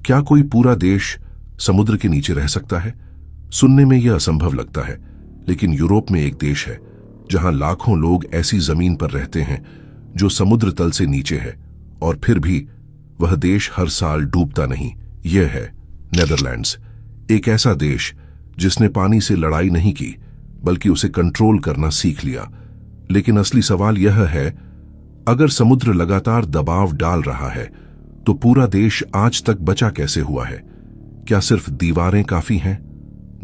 क्या कोई पूरा देश समुद्र के नीचे रह सकता है? सुनने में यह असंभव लगता है, लेकिन यूरोप में एक देश है जहां लाखों लोग ऐसी जमीन पर रहते हैं जो समुद्र तल से नीचे है, और फिर भी वह देश हर साल डूबता नहीं। यह है नेदरलैंड्स, एक ऐसा देश जिसने पानी से लड़ाई नहीं की बल्कि उसे कंट्रोल करना सीख लिया। लेकिन असली सवाल यह है, अगर समुद्र लगातार दबाव डाल रहा है तो पूरा देश आज तक बचा कैसे हुआ है? क्या सिर्फ दीवारें काफी हैं?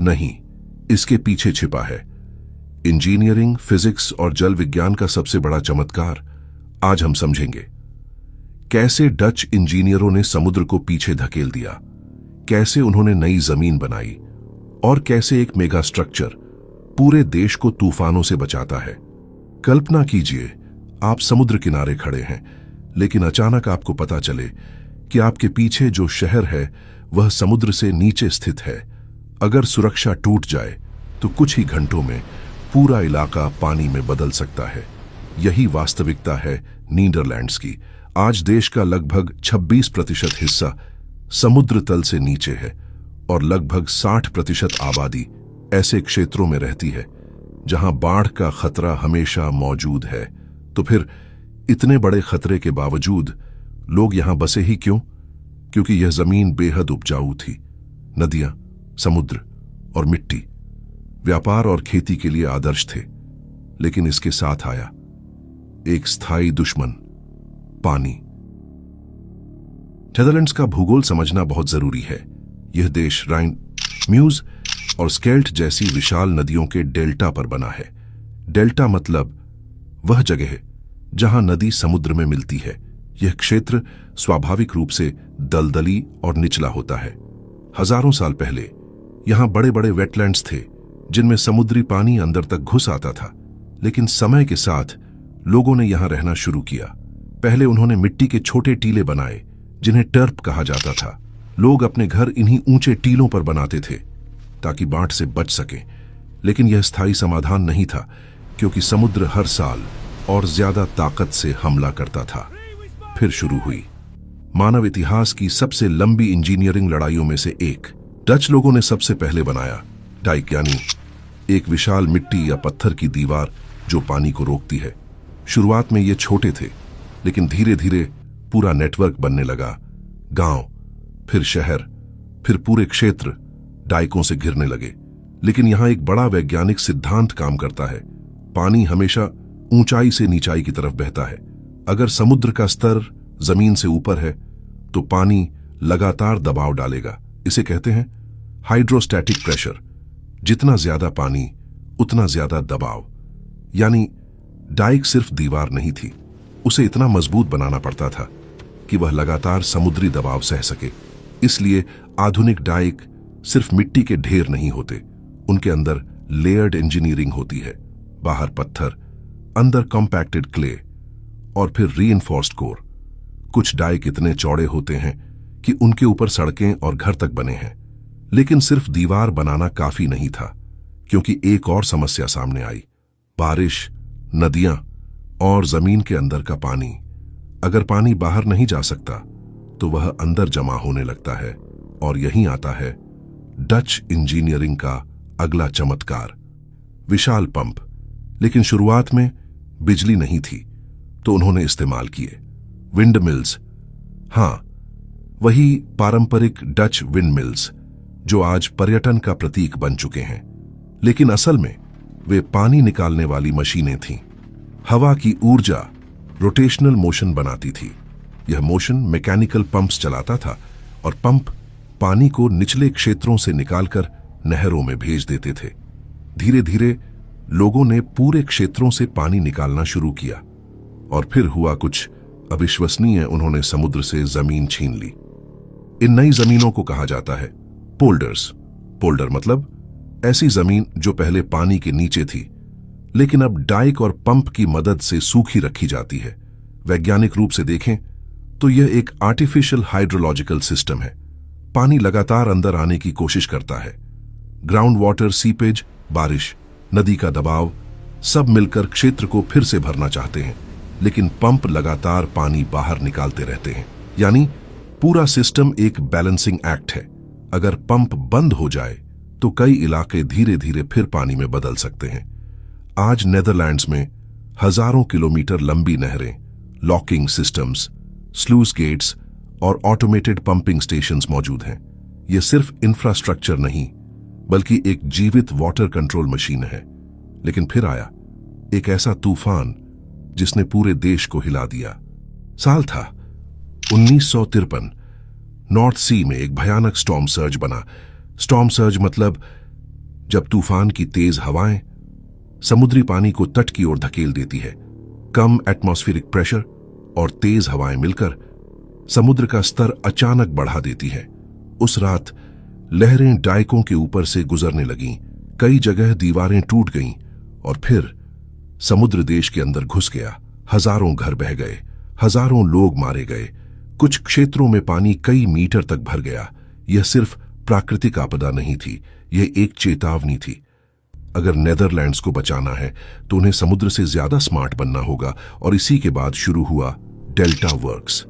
नहीं, इसके पीछे छिपा है इंजीनियरिंग, फिजिक्स और जल विज्ञान का सबसे बड़ा चमत्कार। आज हम समझेंगे कैसे डच इंजीनियरों ने समुद्र को पीछे धकेल दिया, कैसे उन्होंने नई जमीन बनाई, और कैसे एक मेगा स्ट्रक्चर पूरे देश को तूफानों से बचाता है। कल्पना कीजिए, आप समुद्र किनारे खड़े हैं, लेकिन अचानक आपको पता चले कि आपके पीछे जो शहर है वह समुद्र से नीचे स्थित है। अगर सुरक्षा टूट जाए तो कुछ ही घंटों में पूरा इलाका पानी में बदल सकता है। यही वास्तविकता है नीदरलैंड्स की। आज देश का लगभग 26% हिस्सा समुद्र तल से नीचे है और लगभग 60% आबादी ऐसे क्षेत्रों में रहती है जहां बाढ़ का खतरा हमेशा मौजूद है। तो फिर इतने बड़े खतरे के बावजूद लोग यहां बसे ही क्यों? क्योंकि यह जमीन बेहद उपजाऊ थी। नदियां, समुद्र और मिट्टी व्यापार और खेती के लिए आदर्श थे। लेकिन इसके साथ आया एक स्थायी दुश्मन, पानी। नेदरलैंड्स का भूगोल समझना बहुत जरूरी है। यह देश राइन, म्यूज और स्केल्ट जैसी विशाल नदियों के डेल्टा पर बना है। डेल्टा मतलब वह जगह है जहां नदी समुद्र में मिलती है। यह क्षेत्र स्वाभाविक रूप से दलदली और निचला होता है। हजारों साल पहले यहां बड़े बड़े वेटलैंड्स थे जिनमें समुद्री पानी अंदर तक घुस आता था। लेकिन समय के साथ लोगों ने यहां रहना शुरू किया। पहले उन्होंने मिट्टी के छोटे टीले बनाए जिन्हें टर्प कहा जाता था। लोग अपने घर इन्हीं ऊंचे टीलों पर बनाते थे ताकि बाढ़ से बच सकें। लेकिन यह स्थायी समाधान नहीं था, क्योंकि समुद्र हर साल और ज्यादा ताकत से हमला करता था। फिर शुरू हुई मानव इतिहास की सबसे लंबी इंजीनियरिंग लड़ाइयों में से एक। डच लोगों ने सबसे पहले बनाया डाइक, यानी एक विशाल मिट्टी या पत्थर की दीवार जो पानी को रोकती है। शुरुआत में ये छोटे थे, लेकिन धीरे धीरे पूरा नेटवर्क बनने लगा। गांव, फिर शहर, फिर पूरे क्षेत्र डाइकों से घिरने लगे। लेकिन यहां एक बड़ा वैज्ञानिक सिद्धांत काम करता है। पानी हमेशा ऊंचाई से नीचाई की तरफ बहता है। अगर समुद्र का स्तर जमीन से ऊपर है तो पानी लगातार दबाव डालेगा। इसे कहते हैं हाइड्रोस्टैटिक प्रेशर। जितना ज्यादा पानी उतना ज्यादा दबाव। यानी डाइक सिर्फ दीवार नहीं थी, उसे इतना मजबूत बनाना पड़ता था कि वह लगातार समुद्री दबाव सह सके। इसलिए आधुनिक डाइक सिर्फ मिट्टी के ढेर नहीं होते, उनके अंदर लेयर्ड इंजीनियरिंग होती है। बाहर पत्थर, अंदर कॉम्पैक्टेड क्ले और फिर रीइंफोर्स्ड कोर। कुछ डाइक इतने चौड़े होते हैं कि उनके ऊपर सड़कें और घर तक बने हैं। लेकिन सिर्फ दीवार बनाना काफी नहीं था, क्योंकि एक और समस्या सामने आई, बारिश, नदियां और जमीन के अंदर का पानी। अगर पानी बाहर नहीं जा सकता तो वह अंदर जमा होने लगता है। और यहीं आता है डच इंजीनियरिंग का अगला चमत्कार, विशाल पंप। लेकिन शुरुआत में बिजली नहीं थी, तो उन्होंने इस्तेमाल किए विंड मिल्स। हां, वही पारंपरिक डच विंड मिल्स जो आज पर्यटन का प्रतीक बन चुके हैं। लेकिन असल में वे पानी निकालने वाली मशीनें थीं। हवा की ऊर्जा रोटेशनल मोशन बनाती थी। यह मोशन मैकेनिकल पंप्स चलाता था और पंप पानी को निचले क्षेत्रों से निकालकर नहरों में भेज देते थे। धीरे धीरे लोगों ने पूरे क्षेत्रों से पानी निकालना शुरू किया और फिर हुआ कुछ अविश्वसनीय। उन्होंने समुद्र से जमीन छीन ली। इन नई जमीनों को कहा जाता है पोल्डर्स। पोल्डर मतलब ऐसी जमीन जो पहले पानी के नीचे थी, लेकिन अब डाइक और पंप की मदद से सूखी रखी जाती है। वैज्ञानिक रूप से देखें तो यह एक आर्टिफिशियल हाइड्रोलॉजिकल सिस्टम है। पानी लगातार अंदर आने की कोशिश करता है। ग्राउंड वाटर, सीपेज, बारिश, नदी का दबाव सब मिलकर क्षेत्र को फिर से भरना चाहते हैं, लेकिन पंप लगातार पानी बाहर निकालते रहते हैं। यानी पूरा सिस्टम एक बैलेंसिंग एक्ट है। अगर पंप बंद हो जाए तो कई इलाके धीरे धीरे फिर पानी में बदल सकते हैं। आज नेदरलैंड्स में हजारों किलोमीटर लंबी नहरें, लॉकिंग सिस्टम्स, स्लूज गेट्स और ऑटोमेटेड पंपिंग स्टेशंस मौजूद हैं। यह सिर्फ इंफ्रास्ट्रक्चर नहीं बल्कि एक जीवित वाटर कंट्रोल मशीन है। लेकिन फिर आया एक ऐसा तूफान जिसने पूरे देश को हिला दिया। साल था 1953। नॉर्थ सी में एक भयानक स्टॉर्म सर्ज बना। स्टॉर्म सर्ज मतलब जब तूफान की तेज हवाएं समुद्री पानी को तट की ओर धकेल देती है। कम एटमॉस्फेरिक प्रेशर और तेज हवाएं मिलकर समुद्र का स्तर अचानक बढ़ा देती है। उस रात लहरें डायकों के ऊपर से गुजरने लगीं, कई जगह दीवारें टूट गईं और फिर समुद्र देश के अंदर घुस गया। हजारों घर बह गए, हजारों लोग मारे गए। कुछ क्षेत्रों में पानी कई मीटर तक भर गया। यह सिर्फ प्राकृतिक आपदा नहीं थी, यह एक चेतावनी थी। अगर नेदरलैंड्स को बचाना है तो उन्हें समुद्र से ज्यादा स्मार्ट बनना होगा। और इसी के बाद शुरू हुआ डेल्टा वर्क्स।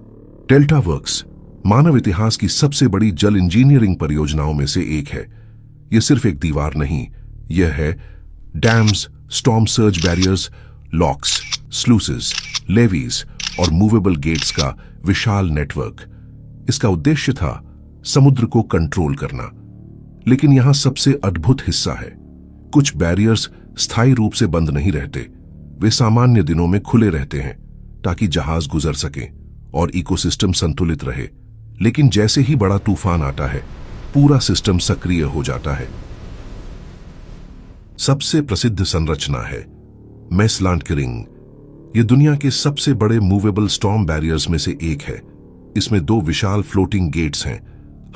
डेल्टा वर्क्स मानव इतिहास की सबसे बड़ी जल इंजीनियरिंग परियोजनाओं में से एक है। यह सिर्फ एक दीवार नहीं, यह है dams, storm surge barriers, locks, sluices, levees और मूवेबल गेट्स का विशाल नेटवर्क। इसका उद्देश्य था समुद्र को कंट्रोल करना। लेकिन यहां सबसे अद्भुत हिस्सा है, कुछ बैरियर्स स्थायी रूप से बंद नहीं रहते। वे सामान्य दिनों में खुले रहते हैं ताकि जहाज गुजर सकें और इकोसिस्टम संतुलित रहे। लेकिन जैसे ही बड़ा तूफान आता है, पूरा सिस्टम सक्रिय हो जाता है। सबसे प्रसिद्ध संरचना है मैसलांडकरिंग। यह दुनिया के सबसे बड़े मूवेबल स्टॉर्म बैरियर्स में से एक है। इसमें 2 विशाल फ्लोटिंग गेट्स हैं।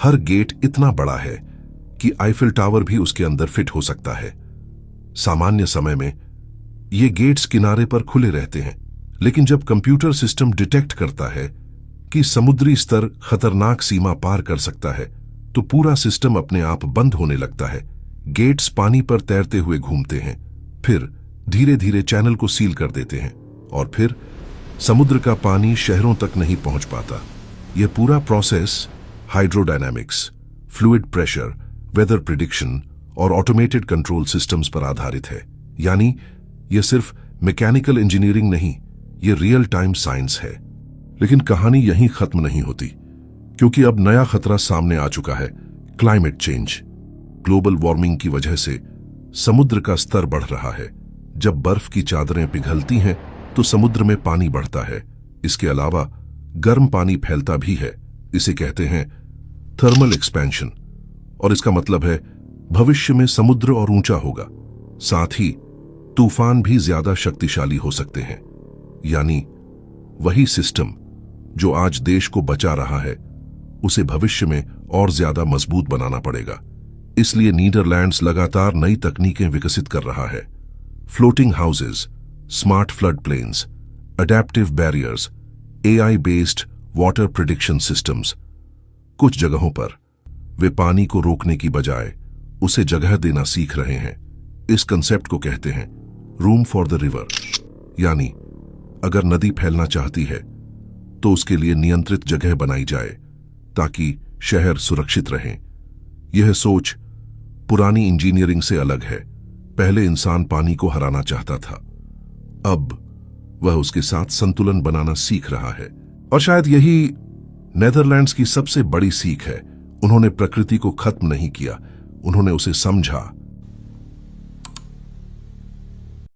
हर गेट इतना बड़ा है कि आईफिल टावर भी उसके अंदर फिट हो सकता है। सामान्य समय में ये गेट्स किनारे पर खुले रहते हैं, लेकिन जब कंप्यूटर सिस्टम डिटेक्ट करता है कि समुद्री स्तर खतरनाक सीमा पार कर सकता है तो पूरा सिस्टम अपने आप बंद होने लगता है। गेट्स पानी पर तैरते हुए घूमते हैं, फिर धीरे धीरे चैनल को सील कर देते हैं और फिर समुद्र का पानी शहरों तक नहीं पहुंच पाता। यह पूरा process hydrodynamics, fluid pressure, weather prediction और ऑटोमेटेड कंट्रोल सिस्टम्स पर आधारित है। यानी यह सिर्फ मैकेनिकल इंजीनियरिंग नहीं, यह रियल टाइम साइंस है। लेकिन कहानी यहीं खत्म नहीं होती, क्योंकि अब नया खतरा सामने आ चुका है, क्लाइमेट चेंज। ग्लोबल वार्मिंग की वजह से समुद्र का स्तर बढ़ रहा है। जब बर्फ की चादरें पिघलती हैं तो समुद्र में पानी बढ़ता है। इसके अलावा गर्म पानी फैलता भी है। इसे कहते हैं थर्मल एक्सपेंशन, और इसका मतलब है भविष्य में समुद्र और ऊंचा होगा। साथ ही तूफान भी ज्यादा शक्तिशाली हो सकते हैं। यानी वही सिस्टम जो आज देश को बचा रहा है, उसे भविष्य में और ज्यादा मजबूत बनाना पड़ेगा। इसलिए नीदरलैंड्स लगातार नई तकनीकें विकसित कर रहा है। Floating houses, smart flood plains, adaptive barriers, AI based water prediction systems. कुछ जगहों पर वे पानी को रोकने की बजाय उसे जगह देना सीख रहे हैं। इस कंसेप्ट को कहते हैं रूम फॉर द रिवर। यानी अगर नदी फैलना चाहती है तो उसके लिए नियंत्रित जगह बनाई जाए ताकि शहर सुरक्षित रहें। यह सोच पुरानी इंजीनियरिंग से अलग है। पहले इंसान पानी को हराना चाहता था, अब वह उसके साथ संतुलन बनाना सीख रहा है। और शायद यही नेदरलैंड्स की सबसे बड़ी सीख है। उन्होंने प्रकृति को खत्म नहीं किया, उन्होंने उसे समझा,